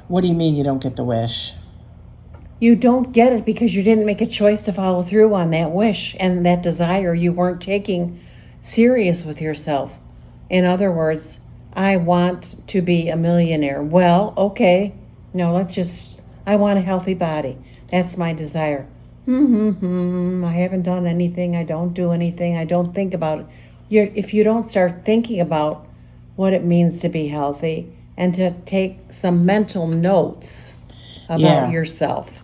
What do you mean you don't get the wish? You don't get it because you didn't make a choice to follow through on that wish and that desire. You weren't taking serious with yourself. In other words, I want to be a millionaire. Well, okay. No, I want a healthy body. That's my desire. I haven't done anything. I don't do anything. I don't think about it. If you don't start thinking about what it means to be healthy and to take some mental notes about yourself.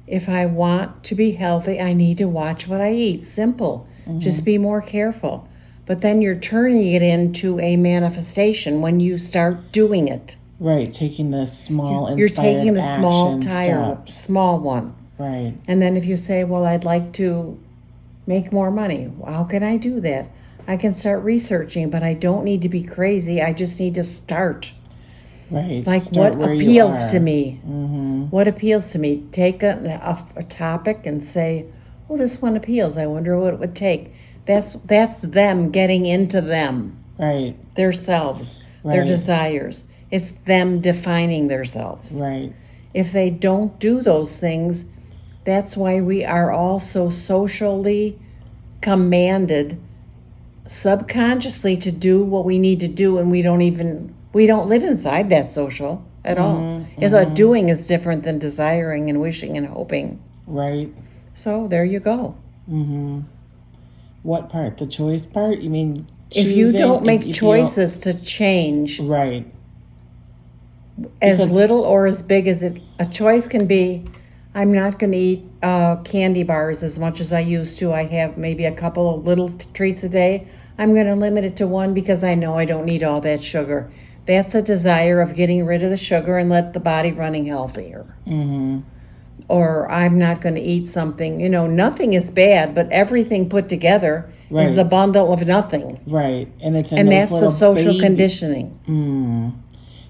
If I want to be healthy, I need to watch what I eat. Simple. Just be more careful. But then you're turning it into a manifestation when you start doing it. Right, taking the small inspired You're taking the small one. Right. And then if you say, well, I'd like to make more money, how can I do that? I can start researching, but I don't need to be crazy. I just need to start. Right. Like what appeals to me. What appeals to me? Take a topic and say, well, this one appeals. I wonder what it would take. That's them getting into them. Right. Their selves, their desires. It's them defining themselves. Right. If they don't do those things, that's why we are all so socially commanded subconsciously to do what we need to do, and we don't live inside that social at all. It's like doing is different than desiring and wishing and hoping. Right. So there you go. What part? The choice part? You mean if you don't make choices to change, right, as little or as big as a choice can be, I'm not going to eat candy bars as much as I used to. I have maybe a couple of little treats a day. I'm going to limit it to one because I know I don't need all that sugar. That's a desire of getting rid of the sugar and let the body running healthier. Or I'm not going to eat something. Nothing is bad, but everything put together is the bundle of nothing. Right. And that's the social conditioning.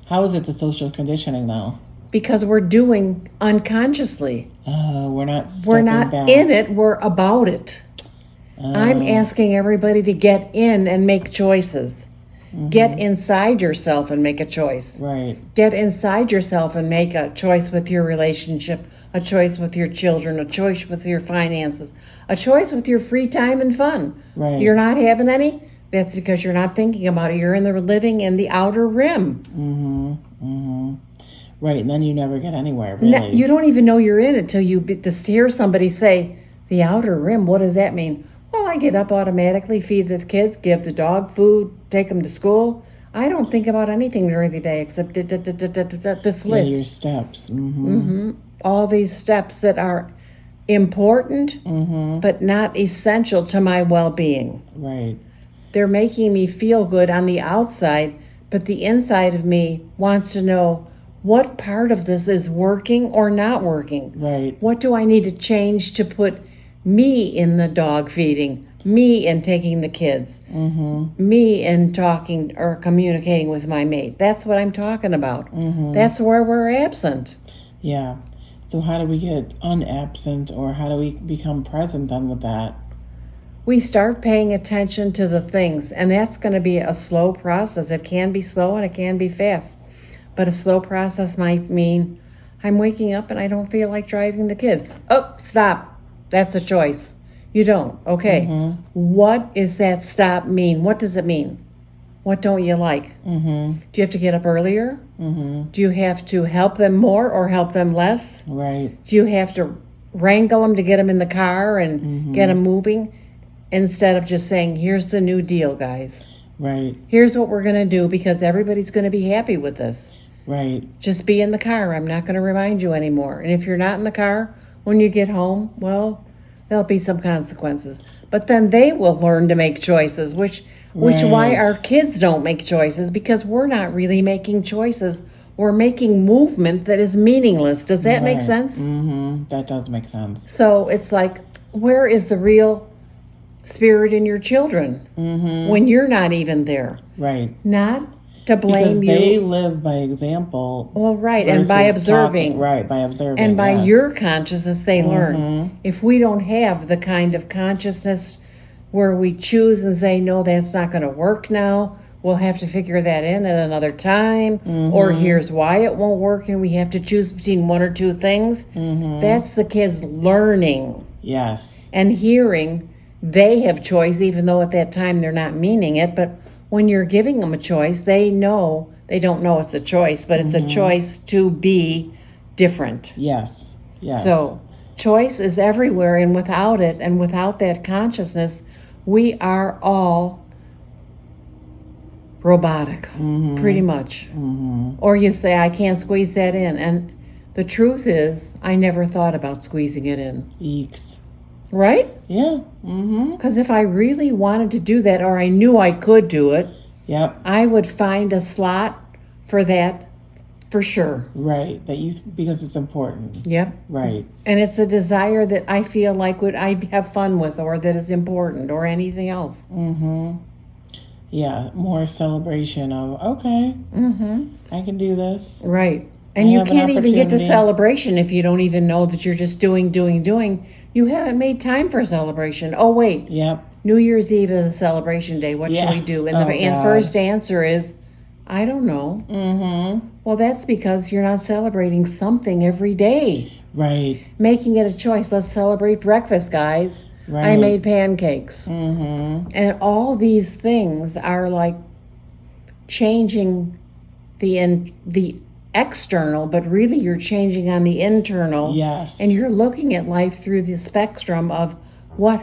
How is it the social conditioning, though? Because we're doing unconsciously. We're not back. In it, we're about it. I'm asking everybody to get in and make choices. Get inside yourself and make a choice. Right. Get inside yourself and make a choice with your relationship, a choice with your children, a choice with your finances, a choice with your free time and fun. Right. You're not having any? That's because you're not thinking about it. You're living in the outer rim. Right, and then you never get anywhere, really. You don't even know you're in it till you hear somebody say, the outer rim, what does that mean? Well, I get up automatically, feed the kids, give the dog food, take them to school. I don't think about anything during the day except this list. Your steps. All these steps that are important, but not essential to my well-being. Right. They're making me feel good on the outside, but the inside of me wants to know what part of this is working or not working. Right. What do I need to change to put me in the dog feeding, me in taking the kids, me in talking or communicating with my mate? That's what I'm talking about. That's where we're absent. Yeah. So how do we get unabsent, or how do we become present then with that? We start paying attention to the things, and that's going to be a slow process. It can be slow and it can be fast. But a slow process might mean I'm waking up and I don't feel like driving the kids. Oh, stop. That's a choice. You don't. Okay. What does that stop mean? What does it mean? What don't you like? Do you have to get up earlier? Do you have to help them more or help them less? Right. Do you have to wrangle them to get them in the car and get them moving? Instead of just saying, here's the new deal, guys. Right. Here's what we're going to do because everybody's going to be happy with this. Right. Just be in the car. I'm not going to remind you anymore. And if you're not in the car when you get home, well, there'll be some consequences. But then they will learn to make choices, which why our kids don't make choices, because we're not really making choices. We're making movement that is meaningless. Does that make sense? That does make sense. So it's like, where is the real spirit in your children when you're not even there? Right. Not to blame because you. They live by example. Well, right, and by observing. By observing. And by your consciousness, they learn. If we don't have the kind of consciousness where we choose and say, no, that's not going to work now, we'll have to figure that in at another time, or here's why it won't work, and we have to choose between one or two things. That's the kids learning Yes. and hearing they have choice, even though at that time they're not meaning it. But when you're giving them a choice, they know, they don't know it's a choice, but it's a choice to be different. Yes. Yes. So choice is everywhere, and without it, and without that consciousness, we are all robotic, pretty much. Or you say, I can't squeeze that in. And the truth is, I never thought about squeezing it in. Eeks. Right? Yeah. Because if I really wanted to do that, or I knew I could do it, Yep. I would find a slot for that for sure. Right. Because it's important. Yep. Right. And it's a desire that I feel like I'd have fun with, or that is important, or anything else. Yeah. More celebration of, okay, I can do this. Right. And I you have an can't even get to opportunity. celebration if you don't even know that you're just doing. You haven't made time for celebration. Oh, wait. Yep. New Year's Eve is a celebration day. What Yeah. should we do? And Oh, the God. first answer is, I don't know. Well, that's because you're not celebrating something every day. Right. Making it a choice. Let's celebrate breakfast, guys. Right. I made pancakes. And all these things are like changing the external, but really you're changing on the internal. Yes. And you're looking at life through the spectrum of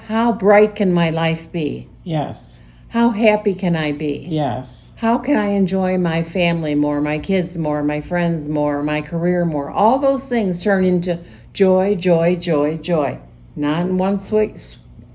how bright can my life be? Yes. How happy can I be? Yes. How can I enjoy my family more, my kids more, my friends more, my career more? All those things turn into joy, joy, joy, joy. Not in one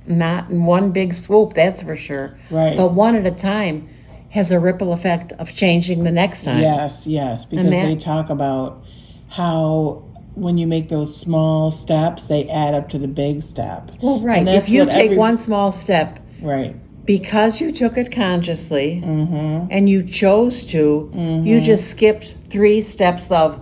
not in one big swoop, that's for sure. Right. But one at a time has a ripple effect of changing the next time. Yes. Yes. Because they talk about how when you make those small steps, they add up to the big step. Well, right. And If that's you what take one small step, Right. because you took it consciously and you chose to, you just skipped 3 steps of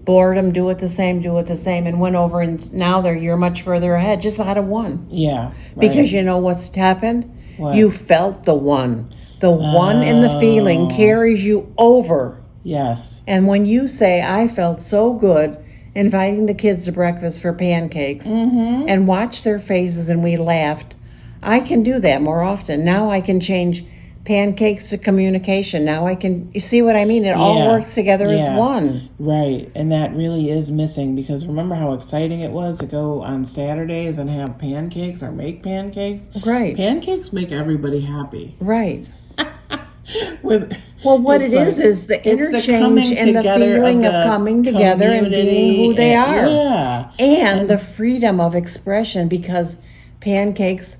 boredom, do it the same, and went over, and now you're much further ahead just out of one. Yeah. Right. Because you know what's happened? What? You felt the one. The one in the feeling carries you over. Yes. And when you say, I felt so good inviting the kids to breakfast for pancakes and watch their faces and we laughed, I can do that more often. Now I can change pancakes to communication. Now I can, you see what I mean? It all works together as one. Right. And that really is missing, because remember how exciting it was to go on Saturdays and have pancakes or make pancakes? Right. Pancakes make everybody happy. Well, Well, what it is the interchange and the feeling of coming together and being who they are. Yeah. And the freedom of expression, because pancakes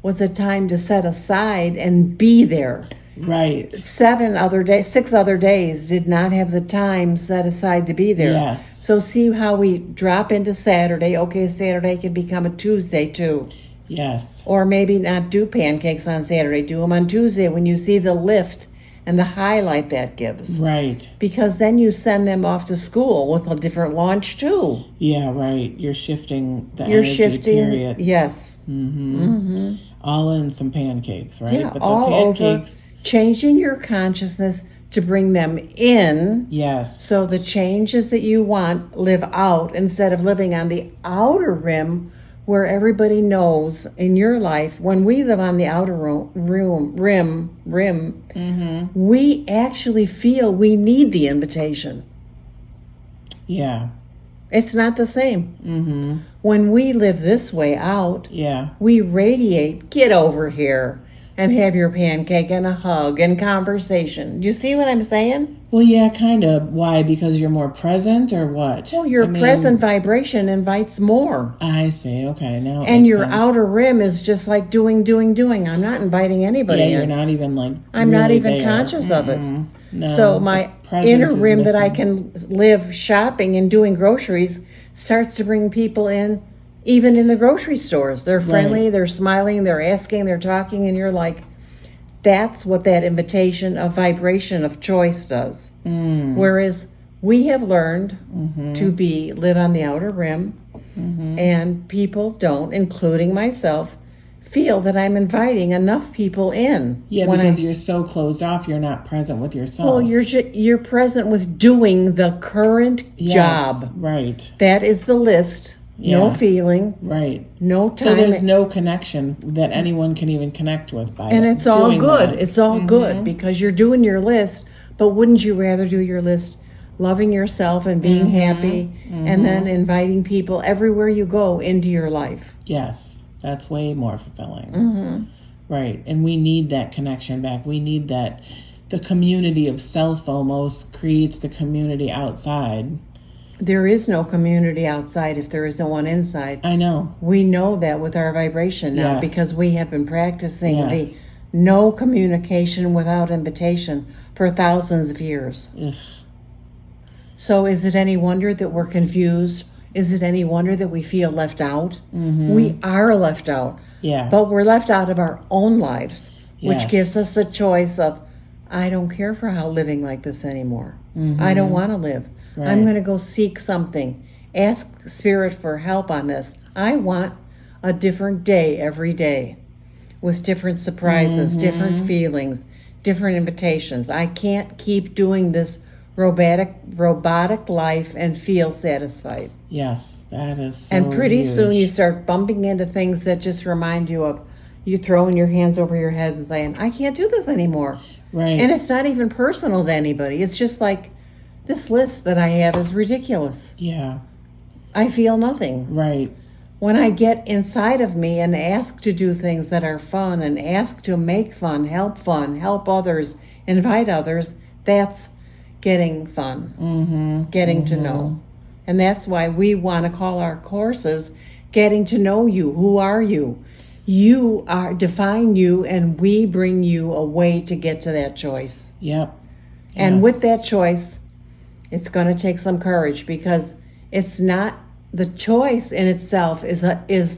was a time to set aside and be there. Right. 6 other days did not have the time set aside to be there. Yes. So see how we drop into Saturday. Okay, Saturday can become a Tuesday too. Yes. Or maybe not do pancakes on Saturday. Do them on Tuesday when you see the lift and the highlight that gives. Right. Because then you send them off to school with a different launch too. Yeah, right. You're shifting the energy, period. Yes. All in some pancakes, right? Yeah, But the all pancakes, over. Changing your consciousness to bring them in. yes. So the changes that you want live out instead of living on the outer rim where everybody knows in your life. When we live on the outer rim, we actually feel we need the invitation. Yeah. It's not the same. When we live this way out, Yeah. we radiate, get over here and have your pancake and a hug and conversation. Do you see what I'm saying? Well, yeah, kind of. Why? Because you're more present, or what? Well, your I mean, present vibration invites more. I see. Okay, now it And makes your sense. outer rim is just like doing. I'm not inviting anybody Yeah, you're in. not even like. I'm not really even there. conscious of it. No, So the my presence inner is rim that I missing. can live shopping and doing groceries starts to bring people in, even in the grocery stores. They're friendly, they're smiling, they're asking, they're talking, and you're like, that's what that invitation of vibration of choice does. Whereas we have learned to live on the outer rim, and people don't, including myself, feel that I'm inviting enough people in. Yeah, because you're so closed off, you're not present with yourself. Well, you're present with doing the current job. Right. That is the list. Yeah. No feeling. Right. No time. So there's no connection that anyone can even connect with by and it's all good. that. It's all good because you're doing your list. But wouldn't you rather do your list loving yourself and being happy and then inviting people everywhere you go into your life? Yes. That's way more fulfilling. Right. And we need that connection back. We need that. The community of self almost creates the community outside. There is no community outside if there isn't one inside. I know. We know that with our vibration now because we have been practicing the no communication without invitation for thousands of years. Ugh. So is it any wonder that we're confused? Is it any wonder that we feel left out? We are left out. Yeah. But we're left out of our own lives, which Yes. gives us the choice of, I don't care for how living like this anymore. I don't want to live. Right. I'm going to go seek something. Ask Spirit for help on this. I want a different day every day with different surprises, different feelings, different invitations. I can't keep doing this robotic life and feel satisfied. Yes, that is so And pretty huge. soon you start bumping into things that just remind you of you throwing your hands over your head and saying, I can't do this anymore. Right. And it's not even personal to anybody. It's just like, this list that I have is ridiculous. Yeah. I feel nothing. Right. When I get inside of me and ask to do things that are fun and ask to make fun, help others, invite others, that's getting fun, getting to know. And that's why we want to call our courses Getting to Know You. Who are you? You are, define you, and we bring you a way to get to that choice. Yep. And Yes. with that choice, it's going to take some courage because it's not, the choice in itself is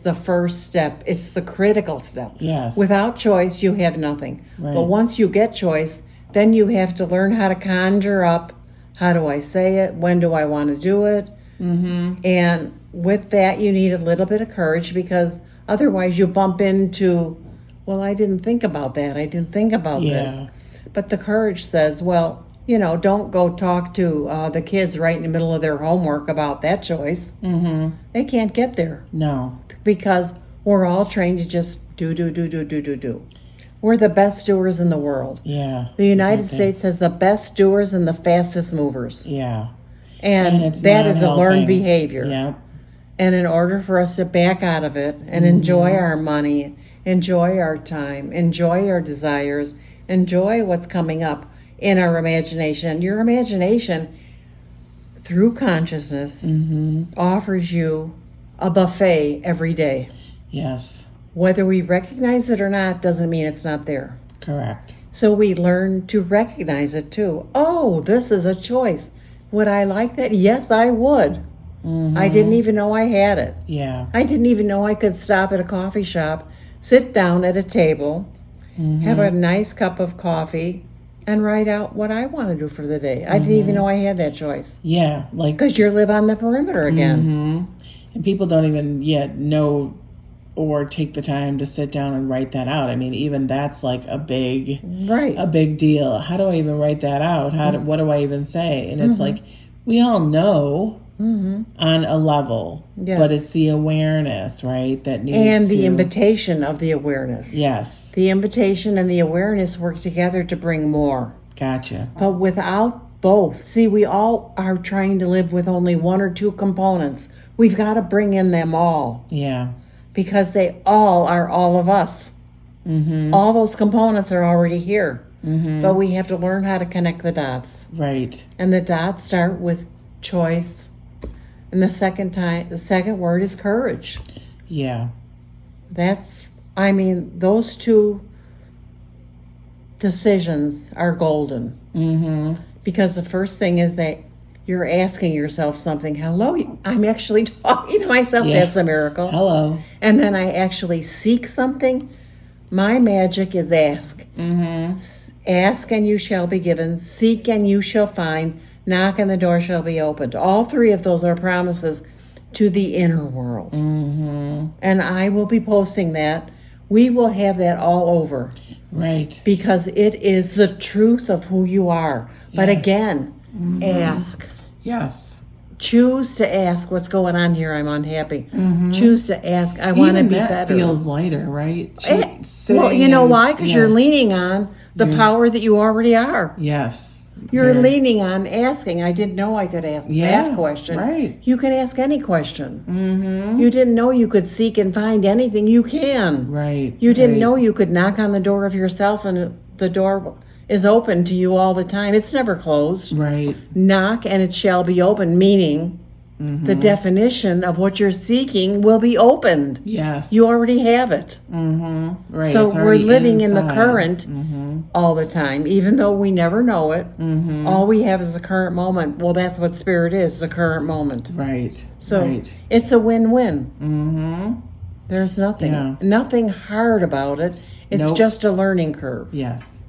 the first step. It's the critical step. Yes. Without choice, you have nothing. Right. But once you get choice, then you have to learn how to conjure up, how do I say it? When do I want to do it? And with that, you need a little bit of courage because otherwise you bump into, well, I didn't think about that. I didn't think about this. But the courage says, well, don't go talk to the kids right in the middle of their homework about that choice. They can't get there No. because we're all trained to just do. We're the best doers in the world. Yeah. The United States has the best doers and the fastest movers. Yeah. And it's that not is a learned helping. behavior. Yep. And in order for us to back out of it and enjoy our money, enjoy our time, enjoy our desires, enjoy what's coming up in our imagination, your imagination through consciousness offers you a buffet every day. Yes. Whether we recognize it or not doesn't mean it's not there. Correct. So we learn to recognize it too. Oh, this is a choice. Would I like that? Yes, I would. I didn't even know I had it. Yeah. I didn't even know I could stop at a coffee shop, sit down at a table, have a nice cup of coffee, and write out what I want to do for the day. I didn't even know I had that choice. Yeah. Like, Because you live on the perimeter again. and people don't even yet know or take the time to sit down and write that out. I mean, even that's like a big deal. How do I even write that out? What do I even say? And it's like, we all know on a level, but it's the awareness, right? That needs and the invitation of the awareness. Yes. The invitation and the awareness work together to bring more. Gotcha. But without both, see, we all are trying to live with only one or two components. We've got to bring in them all. Yeah. Because they all are all of us. All those components are already here. But we have to learn how to connect the dots. Right. And the dots start with choice. And the second word is courage. Yeah. Those two decisions are golden. Because the first thing is that you're asking yourself something. Hello, I'm actually talking to myself. Yeah. That's a miracle. Hello. And then I actually seek something. My magic is ask. Ask and you shall be given. Seek and you shall find. Knock and the door shall be opened. All three of those are promises to the inner world. And I will be posting that we will have that all over. Right. Because it is the truth of who you are. But Yes. again, ask. Yes. Choose to ask, what's going on here? I'm unhappy. Choose to ask, I want to Even be that better. feels lighter, right? Well, you know why? Because Yeah. you're leaning on the power that you already are. Yes. You're Very- leaning on asking. I didn't know I could ask that question. Right. You can ask any question. You didn't know you could seek and find anything. You can. Right. You didn't right. know you could knock on the door of yourself and the door is open to you all the time. It's never closed. Right. Knock and it shall be open, meaning the definition of what you're seeking will be opened. Yes. You already have it. Right. So it's we're already living in the inside. current all the time, even though we never know it. All we have is the current moment. Well, that's what spirit is, the current moment. Right. So right. it's a win-win. There's nothing hard about it. It's Nope. just a learning curve. Yes.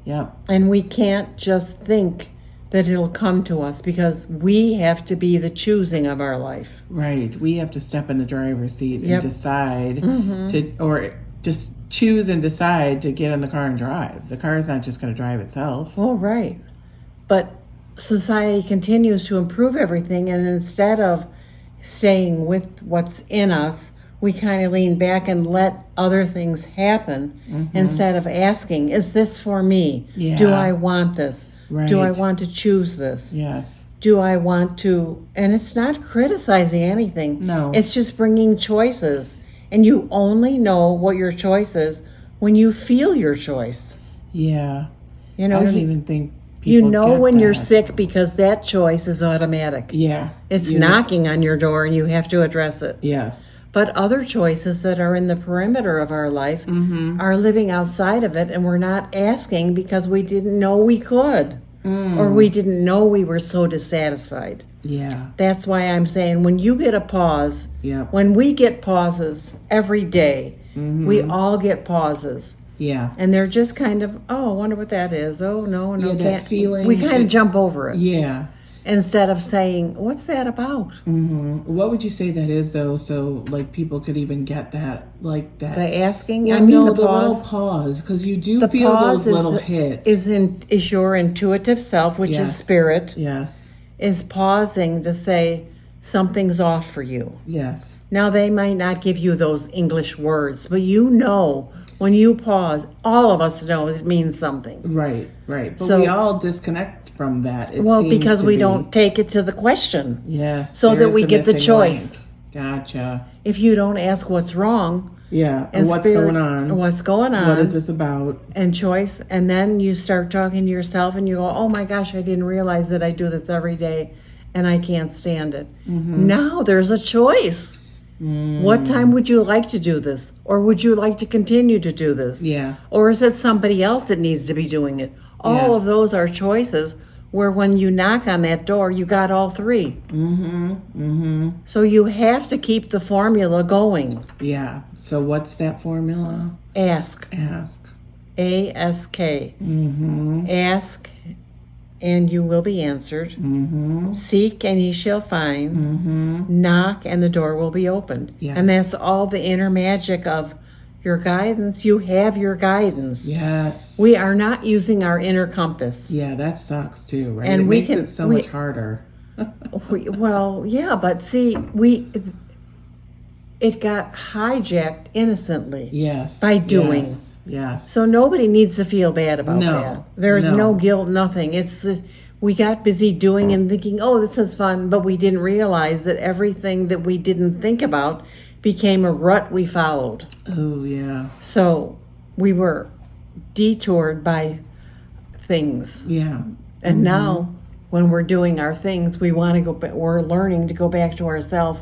Yep. And we can't just think that it'll come to us because we have to be the choosing of our life. Right. We have to step in the driver's seat and Yep. decide or just choose and decide to get in the car and drive. The car is not just going to drive itself. Well, right. But society continues to improve everything, and instead of staying with what's in us, we kind of lean back and let other things happen instead of asking, is this for me? Yeah. Do I want this? Do I Right. want to choose this? Yes. Do I want to? And it's not criticizing anything. No. It's just bringing choices. And you only know what your choice is when you feel your choice. Yeah. You know, I don't you, even think you people know get when you're that. sick because that choice is automatic. Yeah. It's You- knocking on your door and you have to address it. Yes. But other choices that are in the perimeter of our life are living outside of it, and we're not asking because we didn't know we could. Or we didn't know we were so dissatisfied. Yeah. That's why I'm saying when you get a pause, Yep. when we get pauses every day, we all get pauses. Yeah. And they're just kind of, oh, I wonder what that is. Oh, no, Yeah, that can't. feeling, We kind of it's- jump over it Yeah. instead of saying, what's that about? What would you say that is, though, so like people could even get that, like that? By asking, Well, I mean, no, the little pause. pause, because you do The feel pause those little hits. is your intuitive self, which is Yes. spirit, Yes. is pausing to say something's off for you. Yes. Now, they might not give you those English words, but you know when you pause, all of us know it means something. Right. Right. But So- we all disconnect from that. It Well, seems because to we be. don't take it to the question. Yes. so that there's we get the missing choice. link. Gotcha. If you don't ask what's wrong, Yeah. Or and what's spirit- going on? what's going on, What is this about? and choice, and then you start talking to yourself and you go, oh my gosh, I didn't realize that I do this every day and I can't stand it. Now there's a choice. What time would you like to do this? Or would you like to continue to do this? Yeah. Or is it somebody else that needs to be doing it? All Yeah. of those are choices where when you knock on that door, you got all three. So you have to keep the formula going. Yeah. So what's that formula? Ask. Ask. A-S-K. Ask and you will be answered. Seek and ye shall find. Knock and the door will be opened. Yes. And that's all the inner magic of your guidance. You have your guidance. Yes. We are not using our inner compass. Yeah, that sucks too, right? And it we makes can- it so we- much harder. Well, yeah, but see, it got hijacked innocently. Yes. By doing. Yes. So nobody needs to feel bad about No, that. There's no. no guilt, nothing. It's we got busy doing and thinking, oh, this is fun, but we didn't realize that everything that we didn't think about became a rut we followed. Oh, yeah. So we were detoured by things. Yeah. And now, when we're doing our things, we want to go. We're learning to go back to ourselves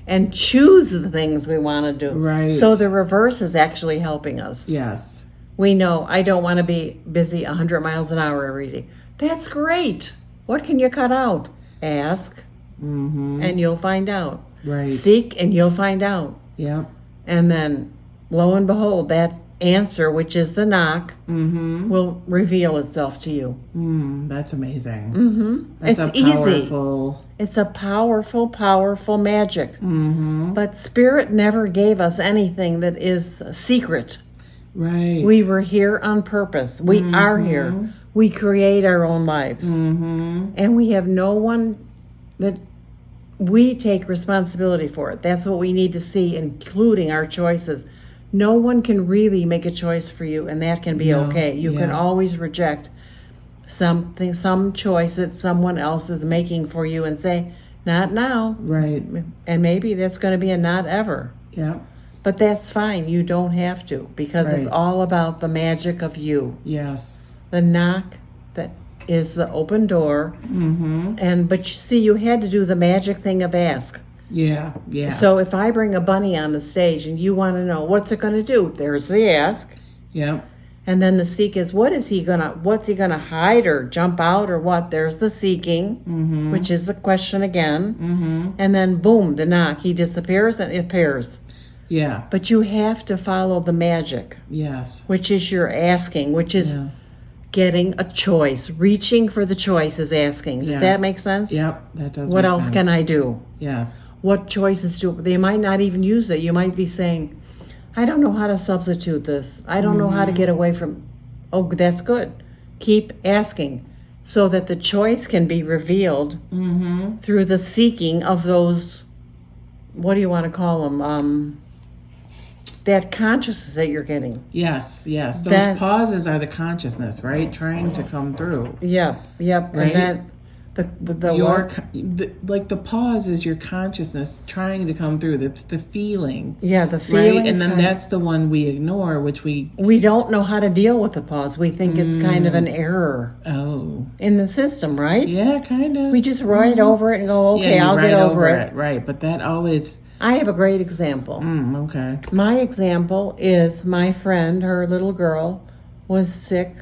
and choose the things we want to do. Right. So the reverse is actually helping us. Yes. We know I don't want to be busy 100 miles an hour every day. That's great. What can you cut out? Ask, and you'll find out. Right. Seek, and you'll find out. Yep. And then, lo and behold, that answer, which is the knock, will reveal itself to you. That's amazing. It's powerful... easy. It's a powerful, powerful magic. But Spirit never gave us anything that is secret. Right. We were here on purpose. We are here. We create our own lives. And we have no one that we take responsibility for it. That's what we need to see, including our choices. No one can really make a choice for you, and that can be okay. You can always reject some choice that someone else is making for you and say, not now. Right. And maybe that's going to be a not ever. Yeah. But that's fine. You don't have to, because it's all about the magic of you. Yes. The knock that is the open door. But you see, you had to do the magic thing of ask. Yeah. Yeah. So if I bring a bunny on the stage and you want to know what's it going to do, there's the ask. Yeah. And then the seek is what's he gonna hide or jump out or what? There's the seeking, which is the question again. And then boom, the knock. He disappears and appears. Yeah. But you have to follow the magic. Yes. Which is your asking, which is getting a choice. Reaching for the choice is asking. Does that make sense? Yep, that does. What else can I do? Yes. What choices do they might not even use it. You might be saying, I don't know how to substitute this. I don't know how to get away from. Oh, that's good. Keep asking so that the choice can be revealed through the seeking of those, what do you want to call them? That consciousness that you're getting. Yes, yes. Those pauses are the consciousness, right? Trying to come through. Yep. Right? And like the pause is your consciousness trying to come through. That's the feeling. Yeah, the feeling. Right? And then that's the one we ignore, which we don't know how to deal with the pause. We think it's kind of an error. Oh. In the system, right? Yeah, kind of. We just ride over it and go, okay, I'll get over it. Right, but that always... I have a great example. Okay. My example is my friend, her little girl, was sick,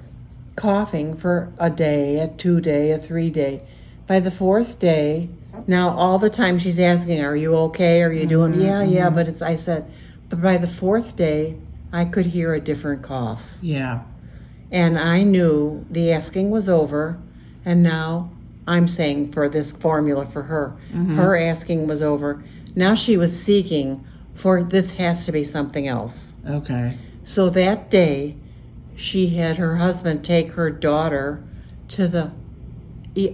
coughing for a day, a 2-day, a 3-day. By the 4th day, now all the time she's asking, are you okay? Are you doing? Yeah, but I said, but by the 4th day, I could hear a different cough. Yeah. And I knew the asking was over, and now I'm saying for this formula for her, her asking was over. Now she was seeking for this has to be something else. Okay. So that day, she had her husband take her daughter to the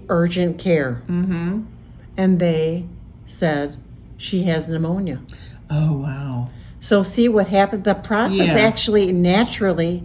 urgent care. And they said she has pneumonia. Oh, wow. So see what happened? The process actually naturally,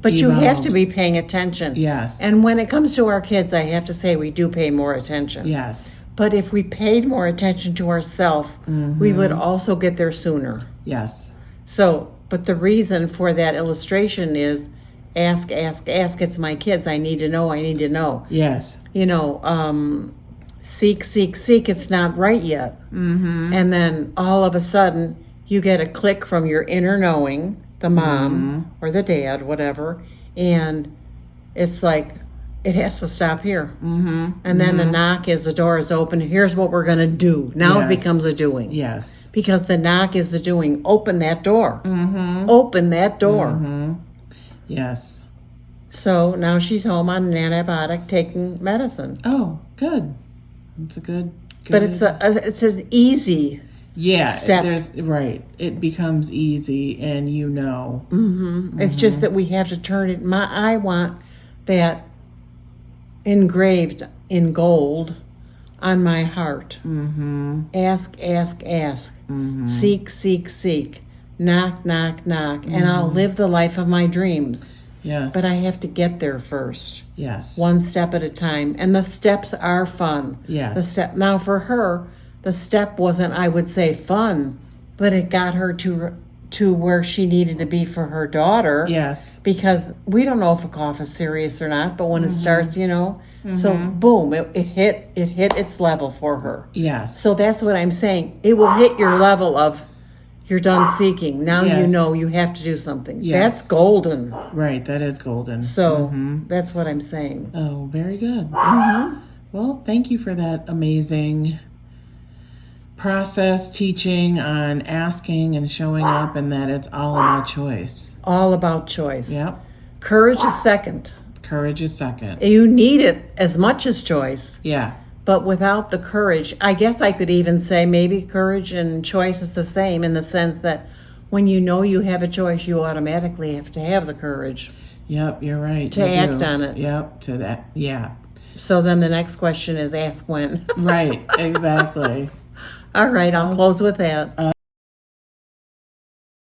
but you have to be paying attention. Yes. And when it comes to our kids, I have to say we do pay more attention. Yes. But if we paid more attention to ourselves, we would also get there sooner. Yes. So, but the reason for that illustration is ask. It's my kids. I need to know. Yes. You know, seek. It's not right yet. And then all of a sudden, you get a click from your inner knowing, the mom or the dad, whatever, and it's like, it has to stop here. And then the knock is the door is open. Here's what we're going to do. Now it becomes a doing. Yes. Because the knock is the doing. Open that door. Open that door. Yes. So now she's home on an antibiotic taking medicine. Oh, good. It's a good. But it's an easy step. It becomes easy, and It's just that we have to turn it. I want that engraved in gold on my heart. Ask. Seek. Knock. And I'll live the life of my dreams. Yes. But I have to get there first. Yes. One step at a time. And the steps are fun. Yes. Now for her, the step wasn't, I would say, fun, but it got her to where she needed to be for her daughter. Yes. Because we don't know if a cough is serious or not, but when it starts, so boom, it hit its level for her. Yes. So that's what I'm saying. It will hit your level of you're done seeking. Now you know you have to do something. Yes. That's golden. Right, that is golden. So that's what I'm saying. Oh, very good. Well, thank you for that amazing process teaching on asking and showing up, and that it's all about choice. All about choice. Yep. Courage is second. Courage is second. You need it as much as choice. Yeah. But without the courage, I guess I could even say maybe courage and choice is the same in the sense that when you know you have a choice, you automatically have to have the courage. Yep, you're right. To act on it. Yep, to that. Yeah. So then the next question is ask when. Right, exactly. All right, I'll close with that.